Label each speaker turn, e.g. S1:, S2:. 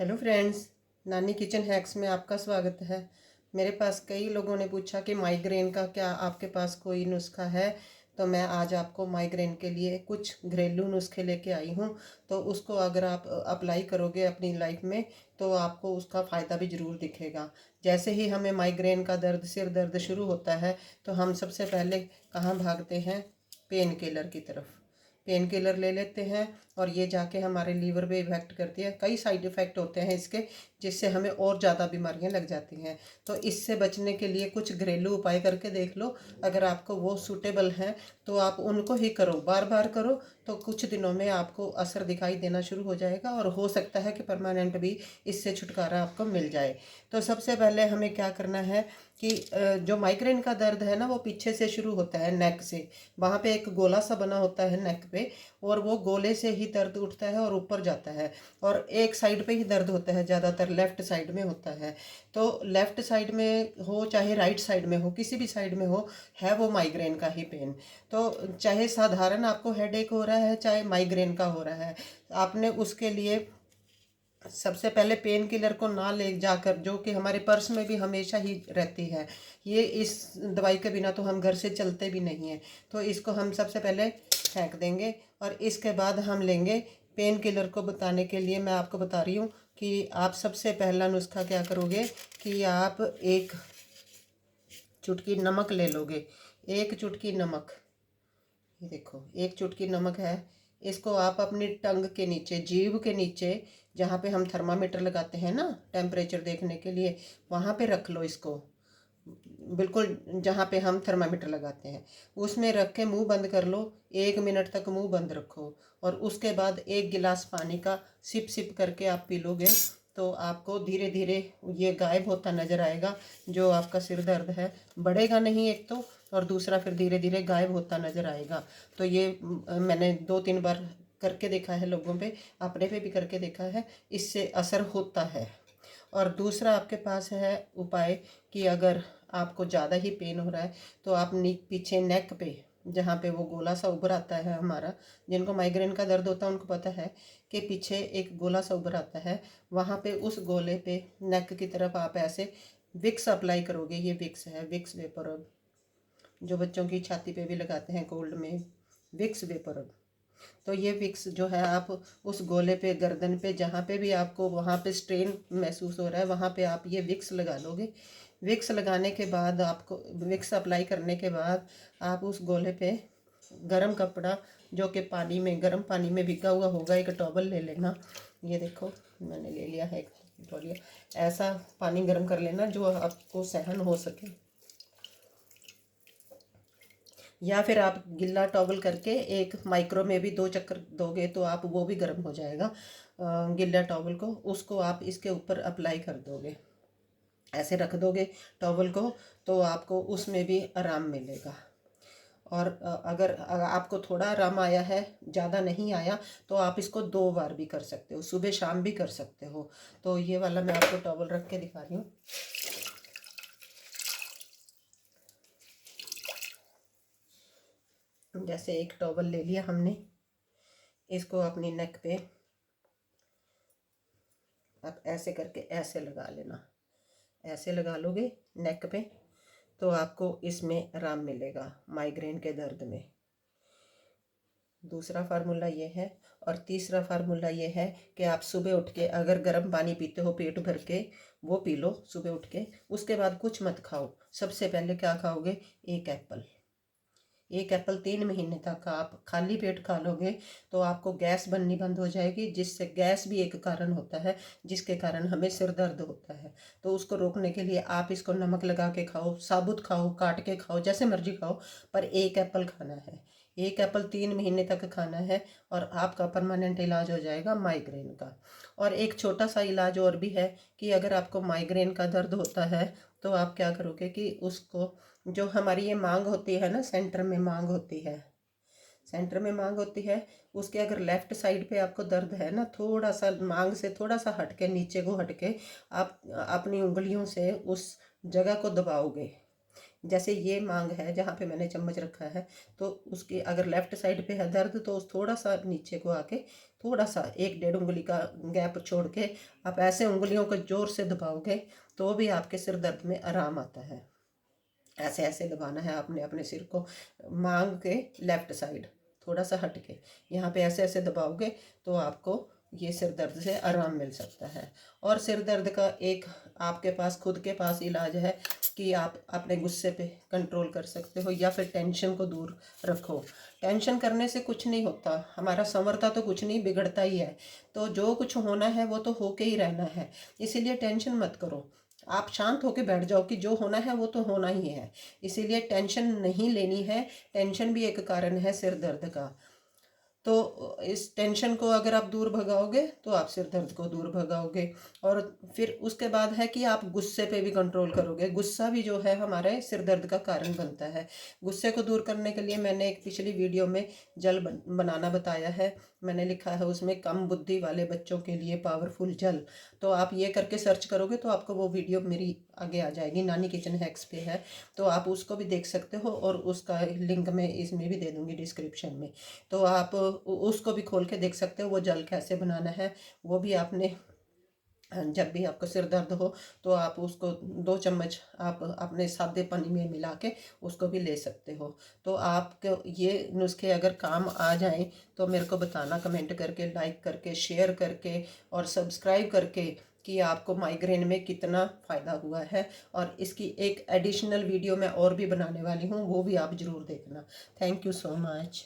S1: Hello friends, नानी kitchen hacks में आपका स्वागत है। मेरे पास कई लोगों ने पूछा कि माइग्रेन का क्या आपके पास कोई नुस्खा है। तो मैं आज आपको माइग्रेन के लिए कुछ घरेलू नुस्खे लेके आई हूँ। तो उसको अगर आप अप्लाई करोगे अपनी लाइफ में तो आपको उसका फ़ायदा भी ज़रूर दिखेगा। जैसे ही हमें माइग्रेन का दर्द, सिर दर्द शुरू होता है तो हम सबसे पहले कहाँ भागते हैं? पेन किलर की तरफ। पेन किलर ले लेते हैं और ये जाके हमारे लीवर पे इफेक्ट करती है। कई साइड इफ़ेक्ट होते हैं इसके, जिससे हमें और ज़्यादा बीमारियां लग जाती हैं। तो इससे बचने के लिए कुछ घरेलू उपाय करके देख लो। अगर आपको वो सूटेबल हैं तो आप उनको ही करो, बार बार करो। तो कुछ दिनों में आपको असर दिखाई देना शुरू हो जाएगा और हो सकता है कि परमानेंट भी इससे छुटकारा आपको मिल जाए। तो सबसे पहले हमें क्या करना है कि जो माइग्रेन का दर्द है ना, वो पीछे से शुरू होता है, नेक से। वहाँ पे एक गोला सा बना होता है नेक पे, और वो गोले से ही दर्द उठता है और ऊपर जाता है। और एक साइड पे ही दर्द होता है, ज़्यादातर लेफ़्ट साइड में होता है। तो लेफ़्ट साइड में हो चाहे राइट साइड में हो, किसी भी साइड में हो, है वो माइग्रेन का ही पेन। तो चाहे साधारण आपको हेडेक हो रहा है, चाहे माइग्रेन का हो रहा है, आपने उसके लिए सबसे पहले पेन किलर को ना ले जाकर, जो कि हमारे पर्स में भी हमेशा ही रहती है, ये इस दवाई के बिना तो हम घर से चलते भी नहीं हैं। तो इसको हम सबसे पहले फेंक देंगे और इसके बाद हम लेंगे पेन किलर को। बताने के लिए मैं आपको बता रही हूँ कि आप सबसे पहला नुस्खा क्या करोगे कि आप एक चुटकी नमक ले लोगे। एक चुटकी नमक, ये देखो, एक चुटकी नमक है। इसको आप अपनी टंग के नीचे, जीभ के नीचे, जहाँ पे हम थर्मामीटर लगाते हैं ना टेम्परेचर देखने के लिए, वहाँ पे रख लो इसको। बिल्कुल जहाँ पे हम थर्मामीटर लगाते हैं उसमें रख के मुंह बंद कर लो। 1 मिनट तक मुंह बंद रखो और उसके बाद एक गिलास पानी का सिप सिप करके आप पी लोगे तो आपको धीरे धीरे ये गायब होता नज़र आएगा। जो आपका सिर दर्द है, बढ़ेगा नहीं एक तो, और दूसरा फिर धीरे धीरे गायब होता नज़र आएगा। तो ये मैंने 2-3 बार करके देखा है लोगों पे, अपने पे भी करके देखा है, इससे असर होता है। और दूसरा आपके पास है उपाय कि अगर आपको ज़्यादा ही पेन हो रहा है तो आप पीछे नेक पे, जहाँ पे वो गोला सा उभर आता है हमारा, जिनको माइग्रेन का दर्द होता है उनको पता है कि पीछे एक गोला सा उभर आता है, वहाँ पे उस गोले पे नेक की तरफ आप ऐसे विक्स अप्लाई करोगे। ये विक्स है, विक्स वेपर, जो बच्चों की छाती पे भी लगाते हैं कोल्ड में, विक्स वेपर। तो ये विक्स जो है आप उस गोले पे, गर्दन पे, जहाँ पे भी आपको वहाँ पे स्ट्रेन महसूस हो रहा है, वहाँ पे आप ये विक्स लगा लोगे। विक्स लगाने के बाद आपको, विक्स अप्लाई करने के बाद आप उस गोले पे गरम कपड़ा, जो कि पानी में, गर्म पानी में भिगा हुआ होगा, एक टॉवल ले लेना। ये देखो मैंने ले लिया है एक तौलिया। ऐसा पानी गर्म कर लेना जो आपको सहन हो सके, या फिर आप गिल्ला टॉवल करके एक माइक्रो में भी 2 चक्कर दोगे तो आप वो भी गर्म हो जाएगा। गिल्ला टॉवल को, उसको आप इसके ऊपर अप्लाई कर दोगे, ऐसे रख दोगे टॉवल को, तो आपको उसमें भी आराम मिलेगा। और अगर आपको थोड़ा आराम आया है, ज़्यादा नहीं आया, तो आप इसको 2 बार भी कर सकते हो, सुबह शाम भी कर सकते हो। तो ये वाला मैं आपको टॉवल रख के दिखा रही हूँ। जैसे एक टॉवल ले लिया हमने, इसको अपनी नेक पे आप ऐसे करके ऐसे लगा लेना। ऐसे लगा लोगे नेक पे तो आपको इसमें आराम मिलेगा माइग्रेन के दर्द में। दूसरा फार्मूला ये है। और तीसरा फार्मूला ये है कि आप सुबह उठ के अगर गर्म पानी पीते हो पेट भर के, वो पी लो सुबह उठ के। उसके बाद कुछ मत खाओ। सबसे पहले क्या खाओगे? एक एप्पल। एक एप्पल 3 महीने तक आप खाली पेट खा लोगे तो आपको गैस बननी बंद हो जाएगी, जिससे गैस भी एक कारण होता है जिसके कारण हमें सिर दर्द होता है। तो उसको रोकने के लिए आप इसको नमक लगा के खाओ, साबुत खाओ, काट के खाओ, जैसे मर्जी खाओ, पर एक एप्पल खाना है। एक एप्पल 3 महीने तक खाना है और आपका परमानेंट इलाज हो जाएगा माइग्रेन का। और एक छोटा सा इलाज और भी है कि अगर आपको माइग्रेन का दर्द होता है तो आप क्या करोगे कि उसको, जो हमारी ये मांग होती है ना, सेंटर में मांग होती है, सेंटर में मांग होती है, उसके अगर लेफ्ट साइड पे आपको दर्द है ना, थोड़ा सा मांग से थोड़ा सा हटके, नीचे को हटके, आप अपनी उंगलियों से उस जगह को दबाओगे। जैसे ये मांग है जहाँ पे मैंने चम्मच रखा है, तो उसकी अगर लेफ्ट साइड पे है दर्द तो उस थोड़ा सा नीचे को आके थोड़ा सा 1-1.5 उंगली का गैप छोड़ के आप ऐसे उंगलियों को ज़ोर से दबाओगे तो भी आपके सिर दर्द में आराम आता है। ऐसे ऐसे दबाना है आपने अपने सिर को, मांग के लेफ्ट साइड थोड़ा सा हट के यहाँ पे ऐसे ऐसे दबाओगे तो आपको ये सिर दर्द से आराम मिल सकता है। और सिर दर्द का एक आपके पास खुद के पास इलाज है कि आप अपने गुस्से पे कंट्रोल कर सकते हो या फिर टेंशन को दूर रखो। टेंशन करने से कुछ नहीं होता, हमारा संवरता तो कुछ नहीं, बिगड़ता ही है। तो जो कुछ होना है वो तो होके ही रहना है, इसीलिए टेंशन मत करो। आप शांत होके बैठ जाओ कि जो होना है वो तो होना ही है, इसीलिए टेंशन नहीं लेनी है। टेंशन भी एक कारण है सिर दर्द का। तो इस टेंशन को अगर आप दूर भगाओगे तो आप सिर दर्द को दूर भगाओगे। और फिर उसके बाद है कि आप गुस्से पे भी कंट्रोल करोगे। गुस्सा भी जो है हमारे सिर दर्द का कारण बनता है। गुस्से को दूर करने के लिए मैंने एक पिछली वीडियो में जल बनाना बताया है। मैंने लिखा है उसमें कम बुद्धि वाले बच्चों के लिए पावरफुल जल। तो आप ये करके सर्च करोगे तो आपको वो वीडियो मेरी आगे आ जाएगी, नानी किचन हैक्स पे है, तो आप उसको भी देख सकते हो और उसका लिंक मैं इसमें भी दे दूँगी डिस्क्रिप्शन में। तो आप उसको भी खोल के देख सकते हो वो जल कैसे बनाना है। वो भी आपने जब भी आपको सिर दर्द हो तो आप उसको 2 चम्मच आप अपने सादे पानी में मिला के उसको भी ले सकते हो। तो आपको ये नुस्खे अगर काम आ जाएं तो मेरे को बताना कमेंट करके, लाइक करके, शेयर करके और सब्सक्राइब करके कि आपको माइग्रेन में कितना फ़ायदा हुआ है। और इसकी एक एडिशनल वीडियो मैं और भी बनाने वाली हूँ, वो भी आप ज़रूर देखना। Thank you so much.